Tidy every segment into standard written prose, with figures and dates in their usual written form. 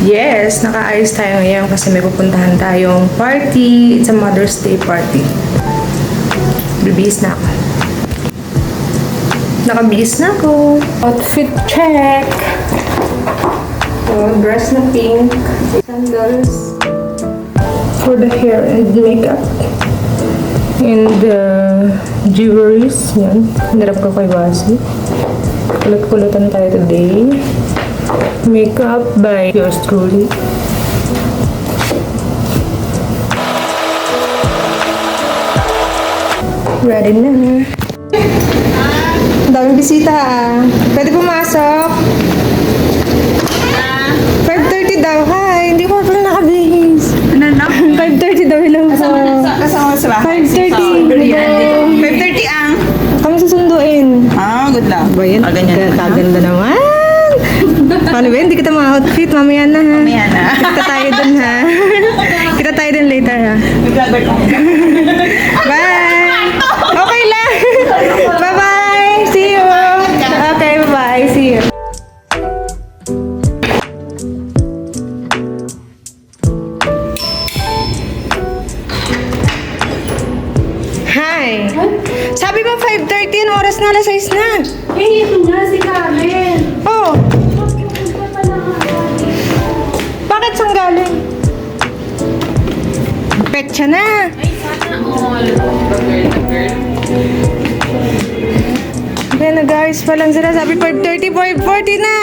Yes, nakaayos tayo ngayon kasi may pupuntahan tayong party. It's a Mother's Day party. Bibihis na ako. Nakabihis na ako. Outfit check. So, dress na pink. Sandals. For the hair and makeup. And jewelries. Yan. Hinarap ko kay Basi. Kulit-kulitan tayo today. Makeup by yours truly. Ready na. Ang daming bisita ah. Pwede pumasok? 5:30 daw. Hi, hindi ko pala nakabihis. Ano na? 5:30 daw lang po. Kasama sa bahay. 5:30. 5:30 ang. Kami susunduin. Ah, good luck. Ba yan? Ganyan. Kaganda naman. Paano ba yun? Hindi kita mga outfit. Mamaya na ha. Mamaya na. Kita tayo dun ha. Kita tayo dun later ha. Nag-vlogger ko. Bye! Okay lang. Bye-bye. See you. Okay, bye-bye. See you. Hi. Sabi mo 5:30 yung oras na, alas 6 na. Eh, ito nga si Karen. Oh. Bakit saan galing? Petsa na. Ay, sana all. Ayan na guys, palang sila. Sabi 5:30, 5:40 na.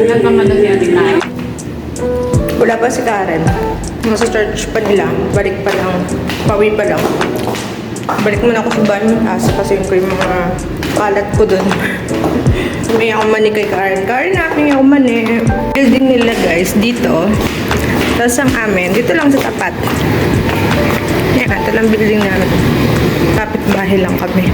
Ilan pa man si Ate Karen? Wala pa si Karen. Nasa church pa nila. Balik pa lang. Pawi pa lang. Balik muna ako sa bahay ng asa kasi yung mga kalat ko dun. May ako mani kay Karen. Karen, namin ako mani. Building nila guys, dito. Tapos ang amin, dito lang sa tapat. Yan, ito lang building namin. Kapit bahay lang kami.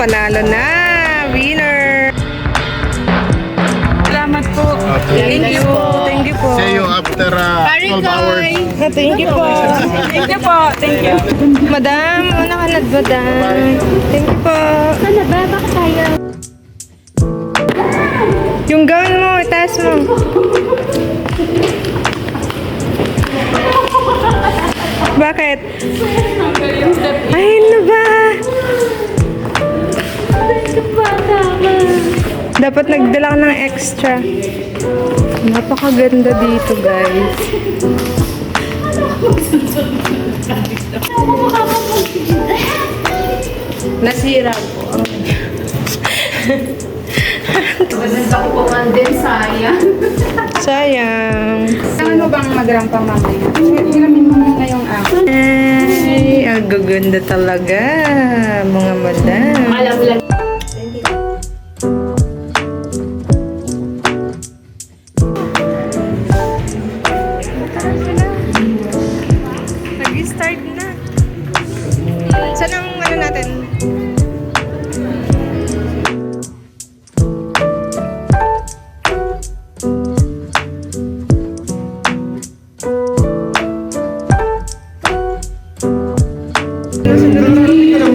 Panalo na! Winner! Salamat po. Thank you! Thank you po! See you after 12 hours. Thank you po! Thank you po. Thank you. Madam, una ka na, madam. Thank you po! Ano ba? Bakit tayo? Yung gown mo, itaas mo. Bakit? Ay, ano ba? Bata ka. Dapat nagdala ka ng extra. Napakaganda dito, guys. Nasira po. Maganda ko pa man din, sayang. Sayang. Ano bang magrampa mamaya? Hiramin mo muna yung ako. Ay, ang gaganda talaga, mga madam. Alam lang. Nag-start na. Saan ang ano natin?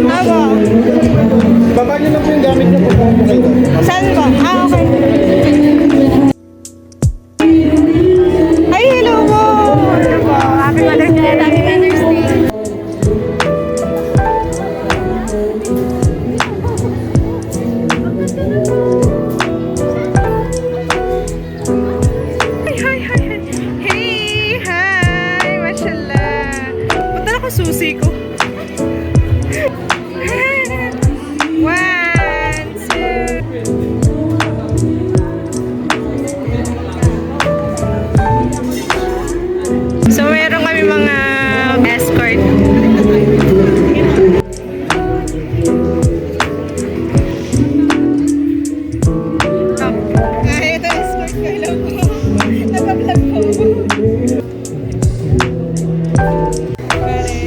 Ako. Baba niyo na po yung gamit niyo po. Saan ba? Ah, okay. Ay, hello po! Hello po. Happy Mother's Day. Happy Mother's Day. Hi, hi, hi, hi. Hey, hi. Mashallah. Punta na ko susi ko. One, two. So, meron kami mga escort. Ay, ito escort ko. Hello po. Nag-vlog po. Karen.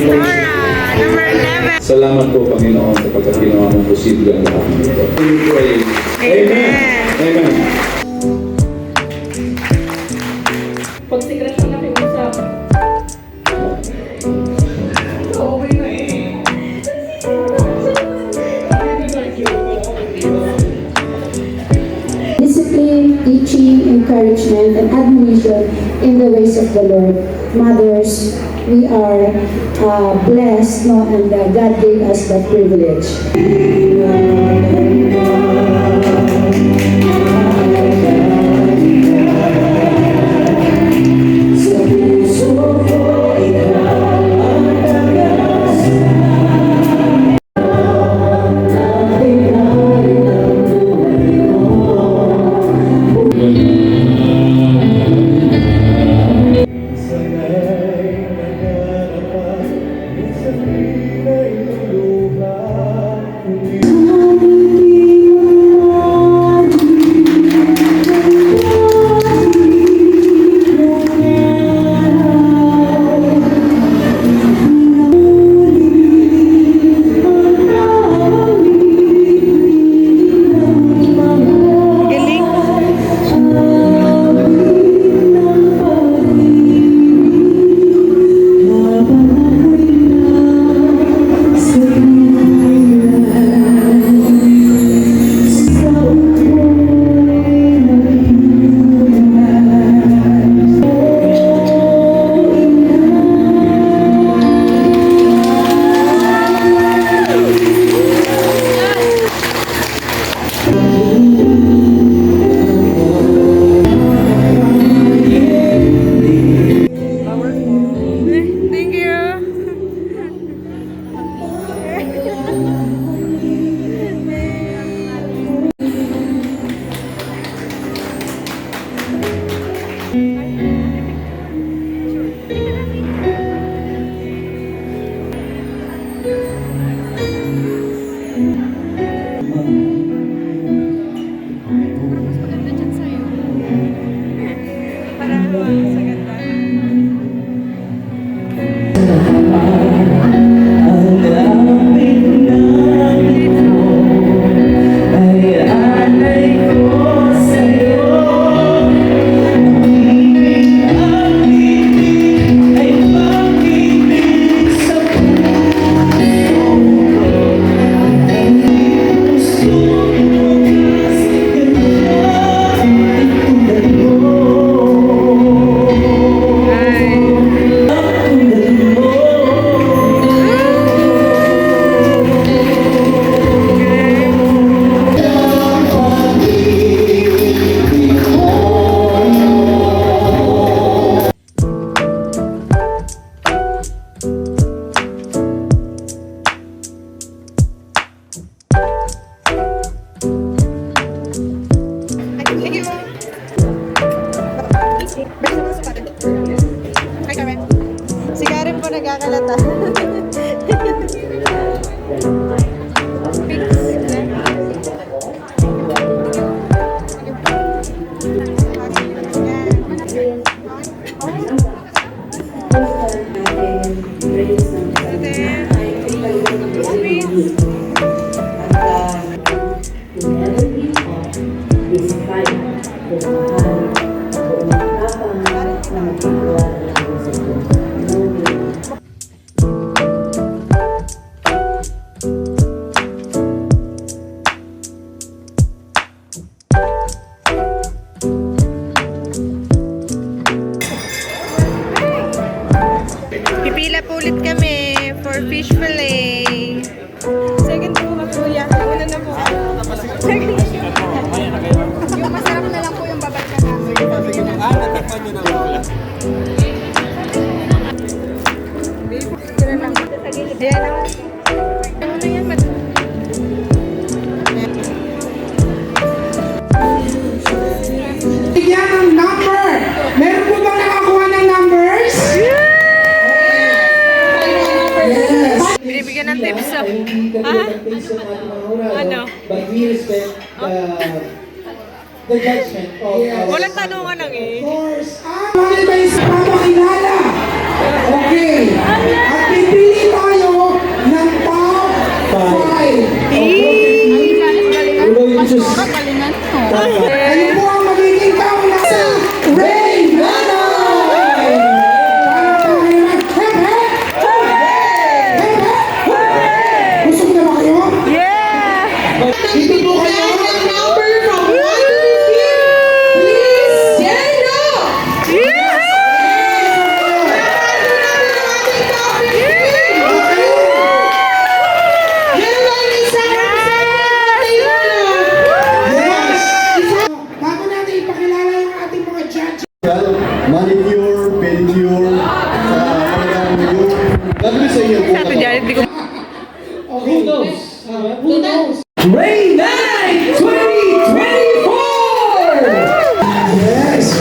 Nora, number 11. Salamat po, Panginoon, kapag ginawa mong posible ang lahat ng ito. We pray. Amen. Amen. Pagsigrasyon na kayo sa... Discipline, teaching, encouragement, and admonition in the ways of the Lord. Mothers, we are blessed, no, and God gave us that privilege. Thank you. Hi, Karen. Si Karen po nagkakalata. Pipila po ulit kami for fish fillet. Second po kami, kuya. Una na po. Second. Yung masarap na lang po yung babad ka namin. Ayan. Ano yan? Bigyan ng number. Meron po bang nakakuha ng numbers? Yes. Binibigyan ng tips. Ano? But we respect the judgment of our... Walang tanungan lang eh. Of course. Bakit ba yung sa papakilala? Okay. At pipili Gagawin sa iyo kung Sabi dyan, hindi ko... Who knows? Who knows? Rain Night 2024! Yes!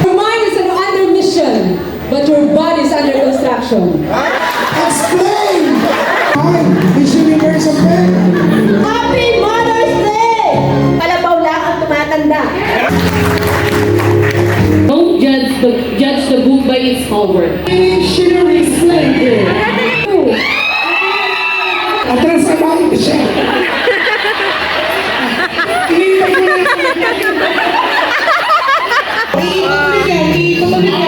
Your mind is under mission, but your body is under construction. Explain! Hi, Miss Universe of Men. Happy Mother's Day! Kalabaw lang ang tumatanda. Don't judge the book by its cover. Missionary Slave. Atras ka ba? Siya. Inintay ko na.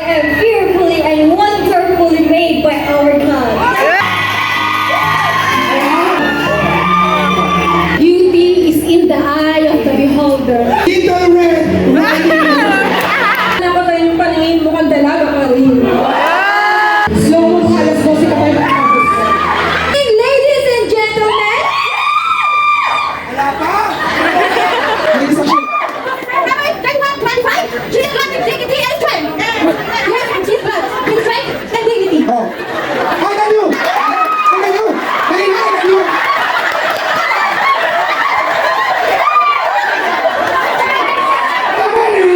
And fearfully and wonderfully made by our God. Beauty is in the eye of the beholder. Little Red. Napatay yung paningin mo kang dalaga pa rin. Slow mo pa alas 12 ka tayo makakapos. Ladies and gentlemen, Wala pa. Ladies and gentlemen. Oh. How are you? How are you? Very nice. You. Come on, man.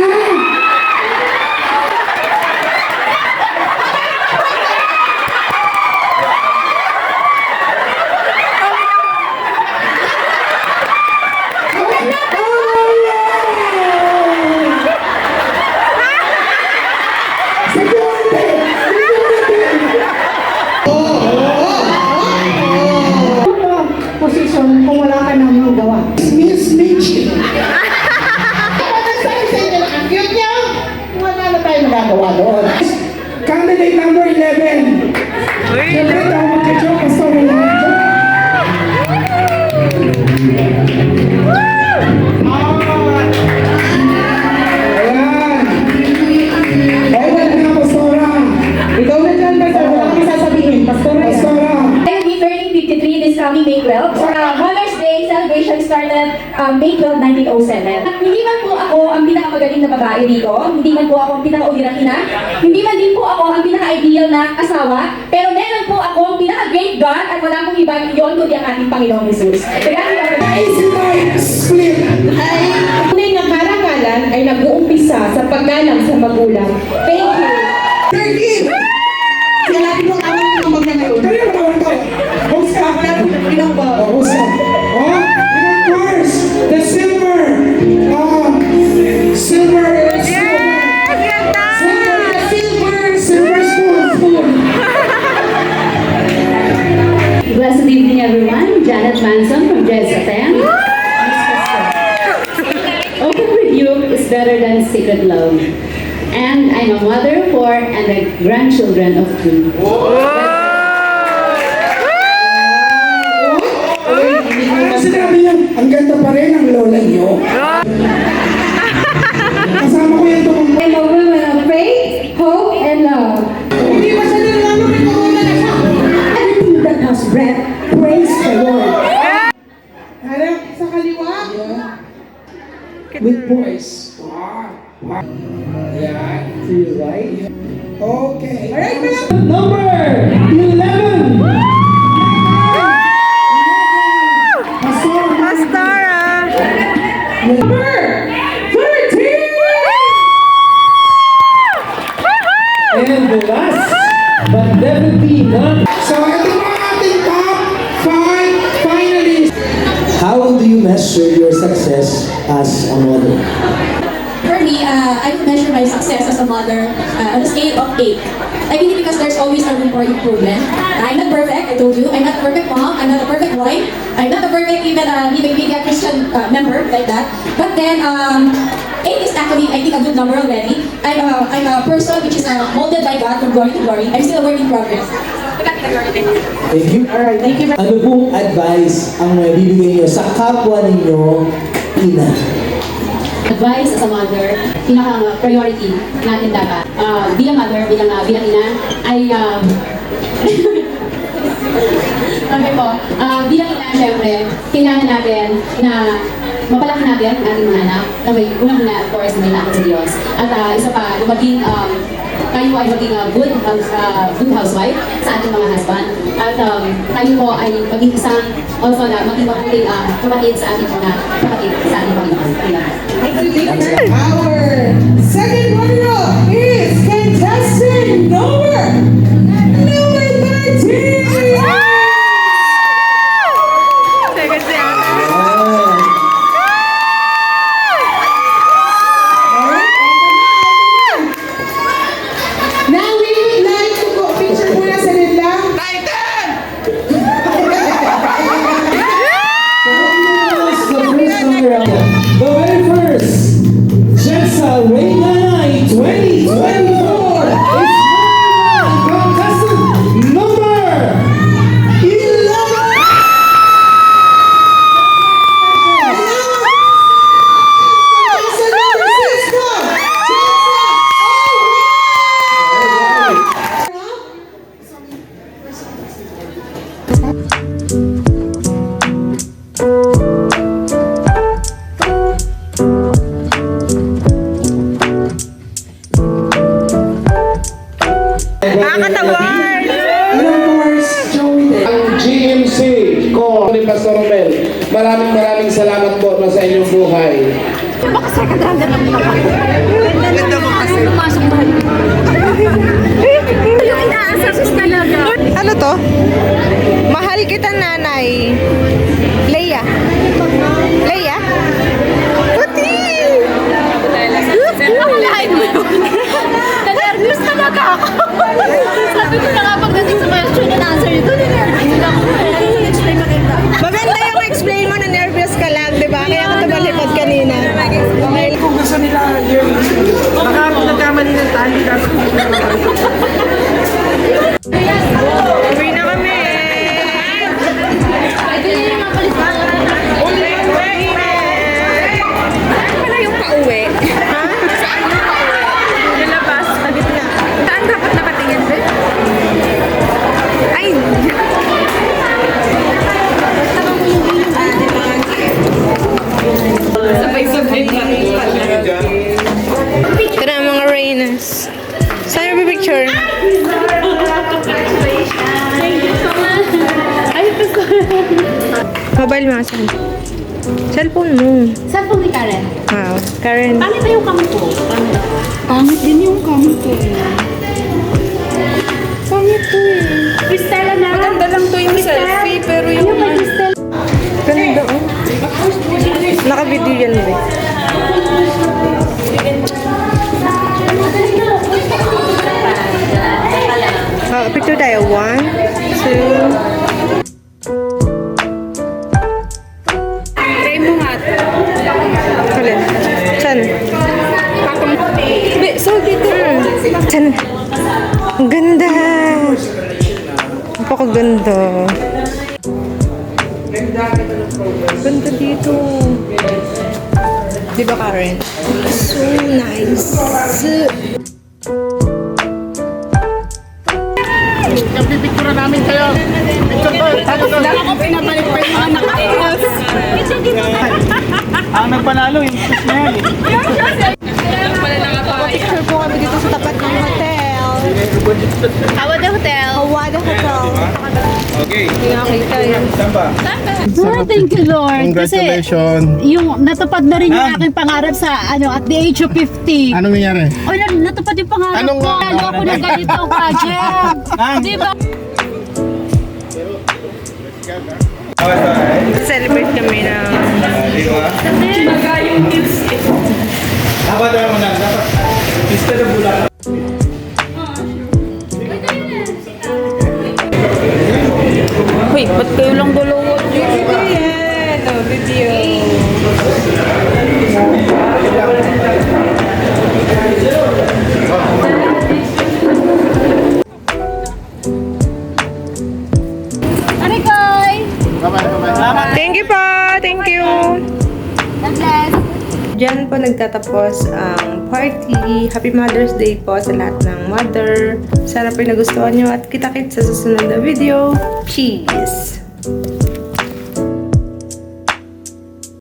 position kung wala ka nang magawa. Miss Michi. Wala na tayo nagagawa doon. Candidate number 11. Siyempre, daw magka-joke. Basta wala nag-joke. Ayan. Ay, wala na, Pastora. Ikaw na dyan, Pastor. Wala kang sasabihin. Pastor na yan. Pastora. I will be turning 53 this coming May 12. Mother's Day celebration started May 12, 1907. Hindi man po ako ang pinakamagaling na babae dito, hindi man po ako ang pinaka-ulirang ina, hindi man din po ako ang pinaka-ideal na asawa, pero meron po ako ang pinaka-great God at wala pong iba yon kundi ang ating Panginoong Jesus. Easy night split. Tunay na karangalan ay nag-uumpisa sa paggalang sa magulang. Thank you. 13. Kaya natin yung awal ng mga ngayon. Kanina ba tawag tayo? Host ka. Wala pong pinangba. Oh, host ka. Oh, and of course, the silver. Silver. Silver spoon. Blessed evening, everyone. Janet Manson from JS10. Open rebuke is better than secret love. And I'm a mother of 4 and the grandchildren of 3. Hindi ko sinabi niya, ang ganda pa rin ang lola niyo. Kasama ko yan doon. I'm a woman of faith, hope, and love. Hindi ba siya nilalo may corona na siya? Everything that has breath, praise the Lord. Harap sa kaliwa. With voice. Yan. To your right. Okay. Alright, number 11. Pastora! Number 13. And the last, but definitely not. So, ito mga ating top 5 finalists. How do you measure your success as a mother? For me, I measure my success as a mother on a scale of 8. I believe because there's always a room for improvement. I'm not perfect, I told you. I'm not a perfect mom, I'm not a perfect wife. I'm not a perfect even a Christian member like that. But then, 8 is actually, I think, a good number already. I'm a person which is molded by God from glory to glory. I'm still a work in progress. Thank you. Alright, thank you. Ano pong advice ang bibigay niyo sa kapwa ninyo ina? Advice as a mother, pinaka-priority natin dapat. Bilang mother, bilang ina, ay okay po. Bilang ina, syempre, kailangan natin na mapalaki natin ang ating mga anak. Na may unang-una, of course, may lakad sa Diyos. At isa pa, na maging tayo po ay maging good housewife sa ating mga husband. At tayo po ay maging isang also na maging mabuting kapatid sa ating mga kapatid sa ating Panginoon. Our second runner-up is contestant number 13. Now we would like to go picture muna sa nila. The very first, Jensa Reina 2024 is contestant number 11. Nakakatawar! And of course, Joey. Ang GMC ko ni Pastor Romel. Maraming salamat po sa inyong buhay. Ano to? Mahal kita, nanay. Leia. Leia? Puti! Nakalain mo yun. Na-nervous talaga ako. Sabi ko na nga pagdating sa question and answer ito, na-nervous lang ako. Explain maganda. Maganda yung explain mo na nervous ka lang, di ba? Kaya ka tumalipad kanina. Kung gusto nila, baka nagkamali ng tali dapat. Uwi na kami! Ito na yung mga palitan. Saan pala yung pauwi? Ha? Nilabas, sa gitna. Saan dapat nakatingin din? Ay! Ito na ang mga Reynas. Saan yung picture? Mobile mo, saan? Cellphone mo. Cellphone ni Karen. Wow. Karen. Pangit na yung kamot ko. Pangit din yung kamot ko. Pangit to eh. Cristela na. Maganda lang to yung selfie, pero yung... Yung may Cristela. Ganda oh. Naka-video yan eh. Picture tayo. 1, 2... Try mo nga. Alin? Saan? So, dito. Saan? Ang ganda! Napakaganda. Ganda dito. Di ba, Karen? So nice. Pipicture namin kayo. Tapos lang ako pinabalik pa yung mga nakaiwas. Ang nagpanalo yung sis na yan. Picture po kami dito sa tapat ng hotel. Awad Hotel. Awada Hotel. Okay. Hindi nakakita yun. Samba. Thank you, Lord. Congratulations. Yung natupad na rin yung aking pangarap sa at the age of 50. Anong nangyari? O natupad yung pangarap Anong- ko. Lalo ako na ganito project. Di ba? Celebrate kami na Dapat mo na. Dapat. Instead of bulan. Wait, ba't kayo lang dalawa? Video yan. Oh, video. Arikoy! Thank you po. Thank you. God bless. Diyan po nagtatapos ang party. Happy Mother's Day po sa lahat ng mother. Sana po nagustuhan nyo at kita-kits sa susunod na video. Cheese!